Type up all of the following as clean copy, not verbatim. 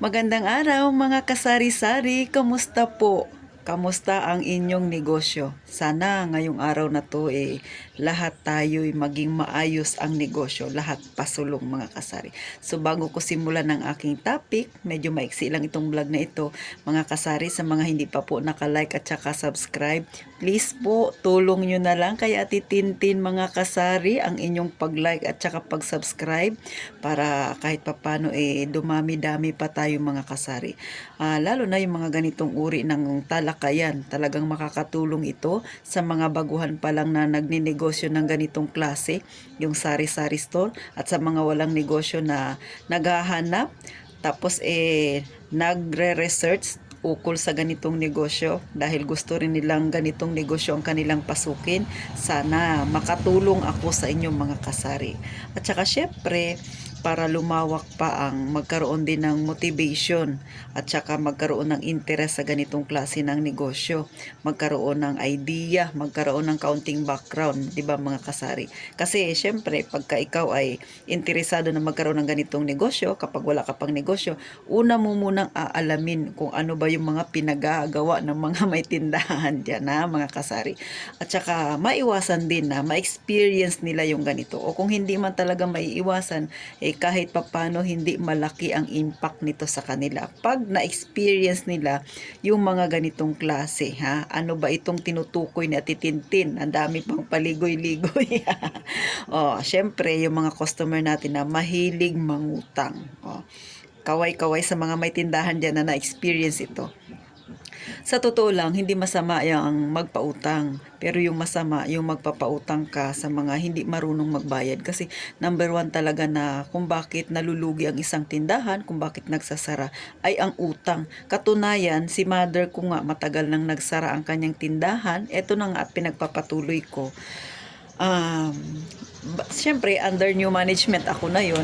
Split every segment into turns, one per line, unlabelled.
Magandang araw mga kasari-sari, kamusta po? Kamusta ang inyong negosyo? Sana ngayong araw na to lahat tayo'y maging maayos ang negosyo, lahat pasulong mga kasari. So bago ko simulan ng aking topic, medyo maiksi lang itong vlog na ito. Mga kasari, sa mga hindi pa po nakalike at saka subscribe, please po tulong nyo na lang kay Ate Tintin mga kasari ang inyong pag-like at saka pag-subscribe para kahit papano dumami-dami pa tayo mga kasari. Lalo na yung mga ganitong uri ng talakayan, talagang makakatulong ito sa mga baguhan pa lang na nagninegosyo ng ganitong klase, yung sari-sari store, at sa mga walang negosyo na naghahanap tapos nagre-research ukol sa ganitong negosyo dahil gusto rin nilang ganitong negosyo ang kanilang pasukin. Sana makatulong ako sa inyong mga kasari. At saka syempre, para lumawak pa ang magkaroon din ng motivation at saka magkaroon ng interest sa ganitong klase ng negosyo, magkaroon ng idea, magkaroon ng kaunting background, 'di ba mga kasari? Kasi syempre, pagka ikaw ay interesado na magkaroon ng ganitong negosyo, kapag wala ka pang negosyo, una mo munang aalamin kung ano ba yung mga pinagagawa ng mga may tindahan dyan na mga kasari. At saka maiwasan din na ma-experience nila yung ganito. O kung hindi man talaga maiiwasan, kahit papano hindi malaki ang impact nito sa kanila. Pag na-experience nila yung mga ganitong klase, ha? Ano ba itong tinutukoy ni Ate Tintin? Ang dami pang paligoy-ligoy. Syempre, yung mga customer natin na mahilig mangutang. Kaway-kaway sa mga may tindahan dyan na na-experience ito. Sa totoo lang, hindi masama yung magpautang. Pero yung masama, yung magpapautang ka sa mga hindi marunong magbayad. Kasi number one talaga na kung bakit nalulugi ang isang tindahan, kung bakit nagsasara, ay ang utang. Katunayan, si mother ko nga matagal nang nagsara ang kanyang tindahan. Ito na nga at pinagpapatuloy ko. um, Siyempre under new management ako na yon,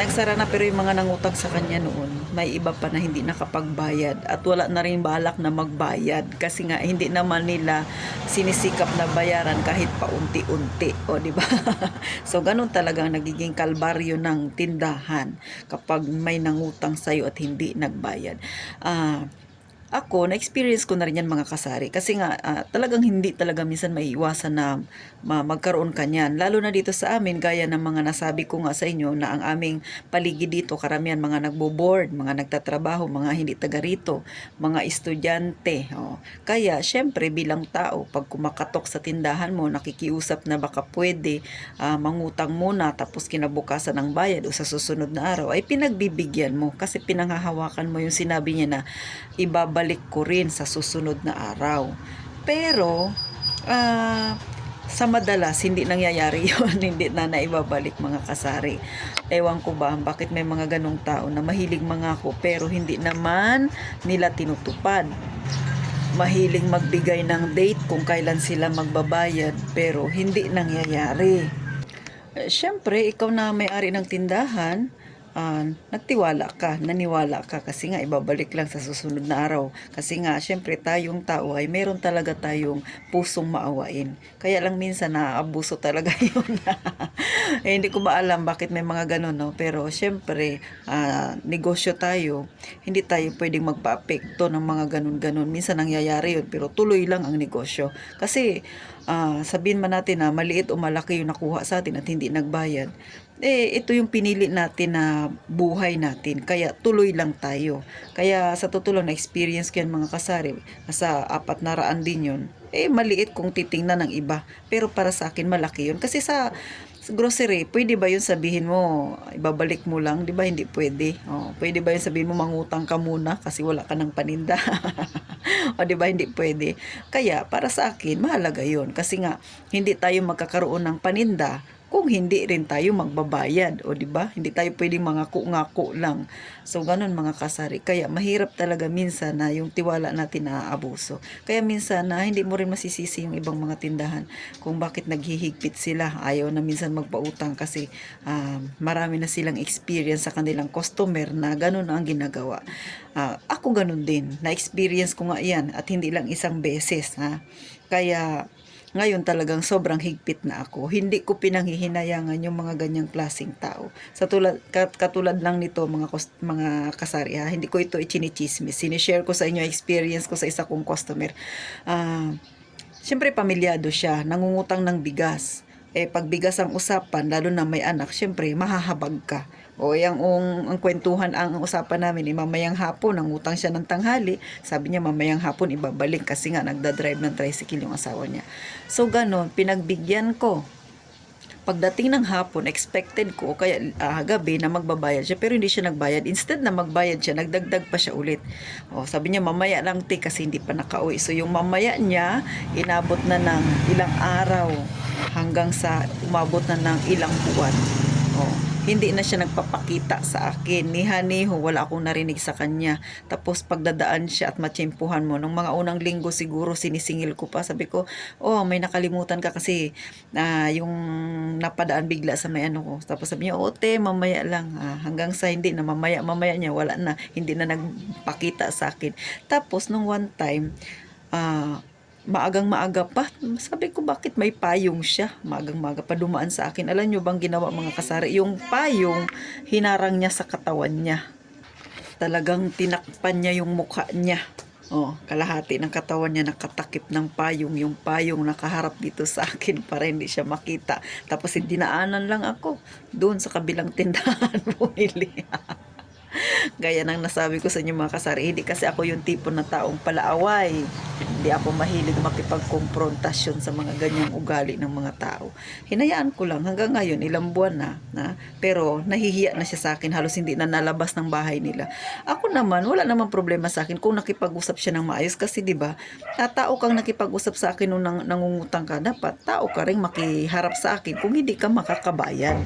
nagsara na, pero yung mga nangutang sa kanya noon, may iba pa na hindi nakapagbayad at wala na rin balak na magbayad kasi nga hindi naman nila sinisikap na bayaran kahit paunti-unti, o di ba? So ganun talaga ang nagiging kalbaryo ng tindahan kapag may nangutang sa'yo at hindi nagbayad. Ako, na-experience ko na rin yan mga kasari. Kasi nga, talagang hindi talaga minsan maiiwasan na magkaroon ka niyan. Lalo na dito sa amin, gaya ng mga nasabi ko nga sa inyo na ang aming paligid dito, karamihan mga nagbo-board, mga nagtatrabaho, mga hindi taga rito, mga estudyante. Kaya, syempre, bilang tao, pag kumakatok sa tindahan mo, nakikiusap na baka pwede mangutang muna, tapos kinabukasan ng bayad o sa susunod na araw, ay pinagbibigyan mo. Kasi pinanghahawakan mo yung sinabi niya na ibabalik ko rin sa susunod na araw. Pero, sa madalas, hindi nangyayari yun. Hindi na naibabalik mga kasari. Ewan ko ba, bakit may mga ganong tao na mahilig mangako pero hindi naman nila tinutupad. Mahiling magbigay ng date kung kailan sila magbabayad pero hindi nangyayari. Siyempre, ikaw na may-ari ng tindahan, naniwala ka kasi nga ibabalik lang sa susunod na araw. Kasi nga, syempre tayong tao ay meron talaga tayong pusong maawain. Kaya lang minsan naaabuso talaga yun. Hindi ko ba alam bakit may mga ganun, no? Pero syempre, negosyo tayo, hindi tayo pwedeng magpa-apekto ng mga ganun-ganun. Minsan nangyayari yun, pero tuloy lang ang negosyo. Kasi, sabihin man natin na maliit o malaki yung nakuha sa atin at hindi nagbayad, ito yung pinili natin na buhay natin. Kaya tuloy lang tayo. Kaya sa totoo lang, na-experience ko yan mga kasari. Nasa 400 din yun. Maliit kung titingnan ng iba. Pero para sa akin, malaki yun. Kasi sa grocery, pwede ba yun sabihin mo, ibabalik mo lang? Di ba hindi pwede? Pwede ba yun sabihin mo, mangutang ka muna kasi wala ka ng paninda? O di ba hindi pwede? Kaya para sa akin, mahalaga yun. Kasi nga, hindi tayo magkakaroon ng paninda kung hindi rin tayo magbabayad, o di ba? Hindi tayo pwedeng mangako-ngako lang. So ganun mga kasari. Kaya mahirap talaga minsan na yung tiwala natin naaabuso. Kaya minsan na hindi mo rin masisisi yung ibang mga tindahan kung bakit naghihigpit sila. Ayaw na minsan magpautang kasi marami na silang experience sa kanilang customer na ganun ang ginagawa. Ako ganun din. Na-experience ko nga yan at hindi lang isang beses. Kaya Ngayon talagang sobrang higpit na ako. Hindi ko pinanghihinayangan yung mga ganyang klaseng tao. Katulad lang nito mga kasari ha. Hindi ko ito ichinichismis. Sinishare ko sa inyo experience ko sa isa kong customer. Ah, Siyempre pamilyado siya, nangungutang ng bigas. Pag bigas ang usapan, lalo na may anak, siyempre mahahabag ka. Ang kwentuhan, ang usapan namin, mamayang hapon, nangutang siya ng tanghali. Sabi niya mamayang hapon ibabalik kasi nga nagdadrive ng tricycle yung asawa niya. So ganon, pinagbigyan ko. Pagdating ng hapon, expected ko, kaya gabi na magbabayad siya, pero hindi siya nagbayad. Instead na magbayad siya, nagdagdag pa siya ulit. Sabi niya, mamaya lang te, kasi hindi pa nakauwi. So yung mamaya niya, inabot na ng ilang araw, hanggang sa umabot na ng ilang buwan. Hindi na siya nagpapakita sa akin. Niha-niho, wala akong narinig sa kanya. Tapos pagdadaan siya at matsimpuhan mo, nung mga unang linggo siguro sinisingil ko pa. Sabi ko, may nakalimutan ka kasi yung napadaan bigla sa may ano ko. Tapos sabi niya, te, mamaya lang. Hanggang sa hindi na mamaya niya, wala na. Hindi na nagpakita sa akin. Tapos nung one time, maagang maaga pa. Sabi ko, bakit may payong siya? Maagang maaga pa dumaan sa akin. Alam nyo bang ginawa mga kasari? Yung payong, hinarang niya sa katawan niya. Talagang tinakpan niya yung mukha niya. Kalahati ng katawan niya nakatakip ng payong. Yung payong nakaharap dito sa akin para hindi siya makita. Tapos dinaanan lang ako. Doon sa kabilang tindahan bumili. Gaya ng nasabi ko sa inyo mga kasari, hindi kasi ako yung tipo na taong palaaway. Hindi ako mahilig makipagkomprontasyon sa mga ganyang ugali ng mga tao. Hinayaan ko lang hanggang ngayon, ilang buwan na, pero nahihiya na siya sa akin, halos hindi na nalabas ng bahay nila. Ako naman, wala namang problema sa akin kung nakipag-usap siya ng maayos kasi 'di ba? Tao kang nakipag-usap sa akin nung nangungutang ka, dapat tao ka ring makiharap sa akin kung hindi ka makakabayan.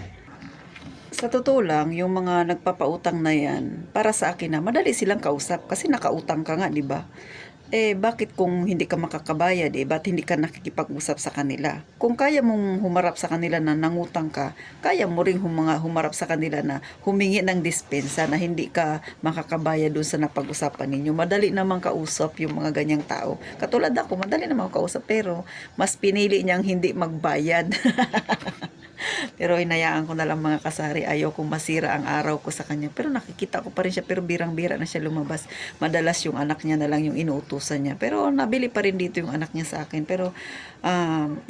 Sa totoo lang, yung mga nagpapautang na yan, para sa akin na madali silang kausap kasi nakautang ka nga, di ba? Bakit kung hindi ka makakabayad, ba't hindi ka nakikipag-usap sa kanila? Kung kaya mong humarap sa kanila na nangutang ka, kaya mo ring humarap sa kanila na humingi ng dispensa na hindi ka makakabayad dun sa napag-usapan ninyo. Madali namang kausap yung mga ganyang tao. Katulad ako, madali namang kausap, pero mas pinili niyang hindi magbayad. Pero hinayaan ko na lang mga kasari, ayaw kong masira ang araw ko sa kanya. Pero nakikita ko pa rin siya, pero birang-bira na siya lumabas. Madalas yung anak niya na lang yung inuutusan niya. Pero nabili pa rin dito yung anak niya sa akin. Pero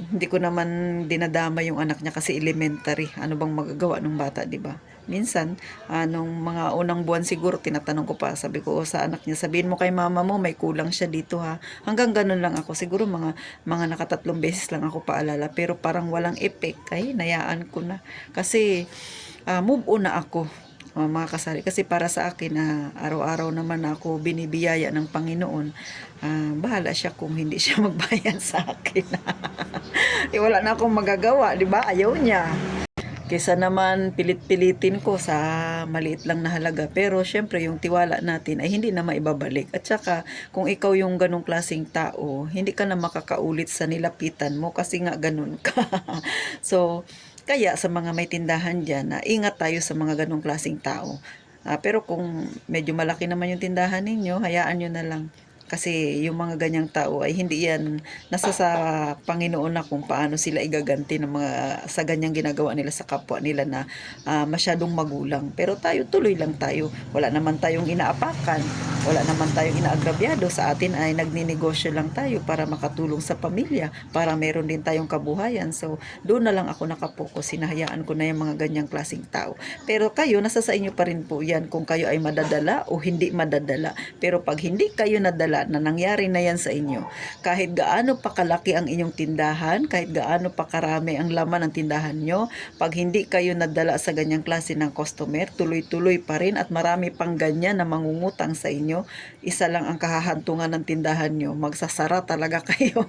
hindi ko naman dinadama yung anak niya kasi elementary. Ano bang magagawa ng bata, di ba? Minsan, nung mga unang buwan siguro, tinatanong ko pa, sabi ko sa anak niya, sabihin mo kay mama mo, may kulang siya dito ha. Hanggang ganun lang ako. Siguro mga nakatatlong beses lang ako paalala, pero parang walang effect. Ay, nayaan ko na. Kasi, move on na ako. Mga kasari. Kasi para sa akin, araw-araw naman ako binibiyaya ng Panginoon. Bahala siya kung hindi siya magbayad sa akin. Wala na akong magagawa, di ba? Ayaw niya. Kesa naman pilit-pilitin ko sa maliit lang na halaga. Pero syempre yung tiwala natin ay hindi na maibabalik. At saka kung ikaw yung ganong klaseng tao, hindi ka na makakaulit sa nilapitan mo kasi nga ganon ka. So, kaya sa mga may tindahan dyan, ingat tayo sa mga ganong klaseng tao. Pero kung medyo malaki naman yung tindahan ninyo, hayaan nyo na lang. Kasi yung mga ganyang tao ay hindi yan nasa sa Panginoon na kung paano sila igaganti ng mga sa ganyang ginagawa nila sa kapwa nila na masyadong magulang. Pero tayo tuloy lang tayo. Wala naman tayong inaapakan. Wala naman tayong inaagrabyado. Sa atin ay nagninegosyo lang tayo para makatulong sa pamilya. Para meron din tayong kabuhayan. So doon na lang ako nakapokus. Sinahayaan ko na yung mga ganyang klaseng tao. Pero kayo, nasa sa inyo pa rin po yan kung kayo ay madadala o hindi madadala. Pero pag hindi kayo nadala na nangyari na yan sa inyo, kahit gaano pa kalaki ang inyong tindahan, kahit gaano pa karami ang laman ng tindahan nyo, pag hindi kayo nadala sa ganyang klase ng customer, tuloy-tuloy pa rin at marami pang ganyan na mangungutang sa inyo, isa lang ang kahahantungan ng tindahan nyo, magsasara talaga kayo.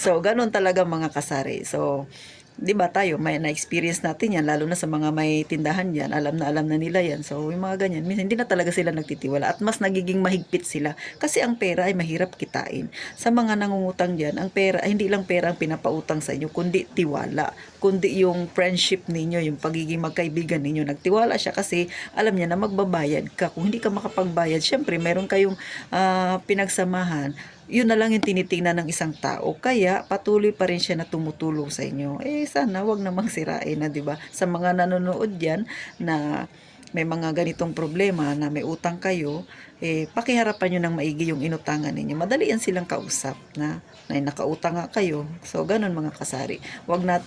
So, ganun talaga mga kasari. So, 'di ba tayo may na-experience natin yan, lalo na sa mga may tindahan yan, alam na nila yan. So yung mga ganyan, minsan hindi na talaga sila nagtitiwala at mas nagiging mahigpit sila kasi ang pera ay mahirap kitain. Sa mga nangungutang diyan, ang pera ay hindi lang pera ang pinapautang sa inyo, kundi tiwala, kundi yung friendship ninyo, yung pagiging magkaibigan ninyo. Nagtiwala siya kasi alam niya na magbabayad ka. Kung hindi ka makapagbayad, syempre meron kayong pinagsamahan, yun na lang yung tinitingnan ng isang tao. Kaya patuloy pa rin siya na tumutulong sa inyo. Sana wag namang sirain na, 'di ba? Sa mga nanonood diyan na may mga ganitong problema na may utang kayo, pakiharapan nyo ng maigi yung inutangan ninyo. Madali yan silang kausap na nakautang nga kayo. So, ganun mga kasari. Wag na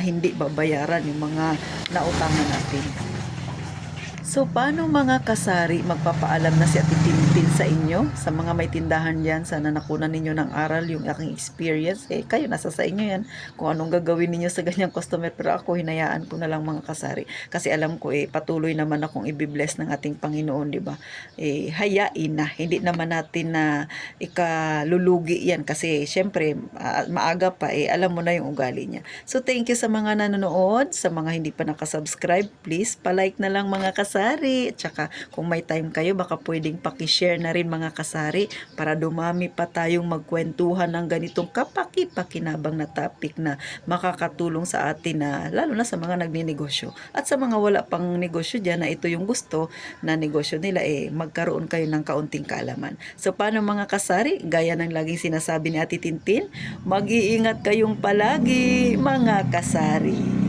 hindi babayaran yung mga nautangan natin. So, paano mga kasari, magpapaalam na si Ate Tintin sa inyo? Sa mga may tindahan dyan, sana nakunan ninyo ng aral yung aking experience. Kayo, nasa sa inyo yan. Kung anong gagawin ninyo sa ganyang customer. Pero ako, hinayaan ko na lang mga kasari. Kasi alam ko, patuloy naman akong ibibless ng ating Panginoon, di ba? Hayain na. Hindi naman natin na ikalulugi yan. Kasi, syempre, maaga pa, alam mo na yung ugali niya. So, thank you sa mga nanonood. Sa mga hindi pa nakasubscribe, please, palike na lang mga kasari. At saka kung may time kayo, baka pwedeng pakishare na rin mga kasari para dumami pa tayong magkwentuhan ng ganitong kapaki-pakinabang na topic na makakatulong sa atin, na lalo na sa mga nagninegosyo. At sa mga wala pang negosyo dyan na ito yung gusto na negosyo nila, magkaroon kayo ng kaunting kaalaman. So paano mga kasari? Gaya ng laging sinasabi ni Ate Tintin, mag-iingat kayong palagi mga kasari.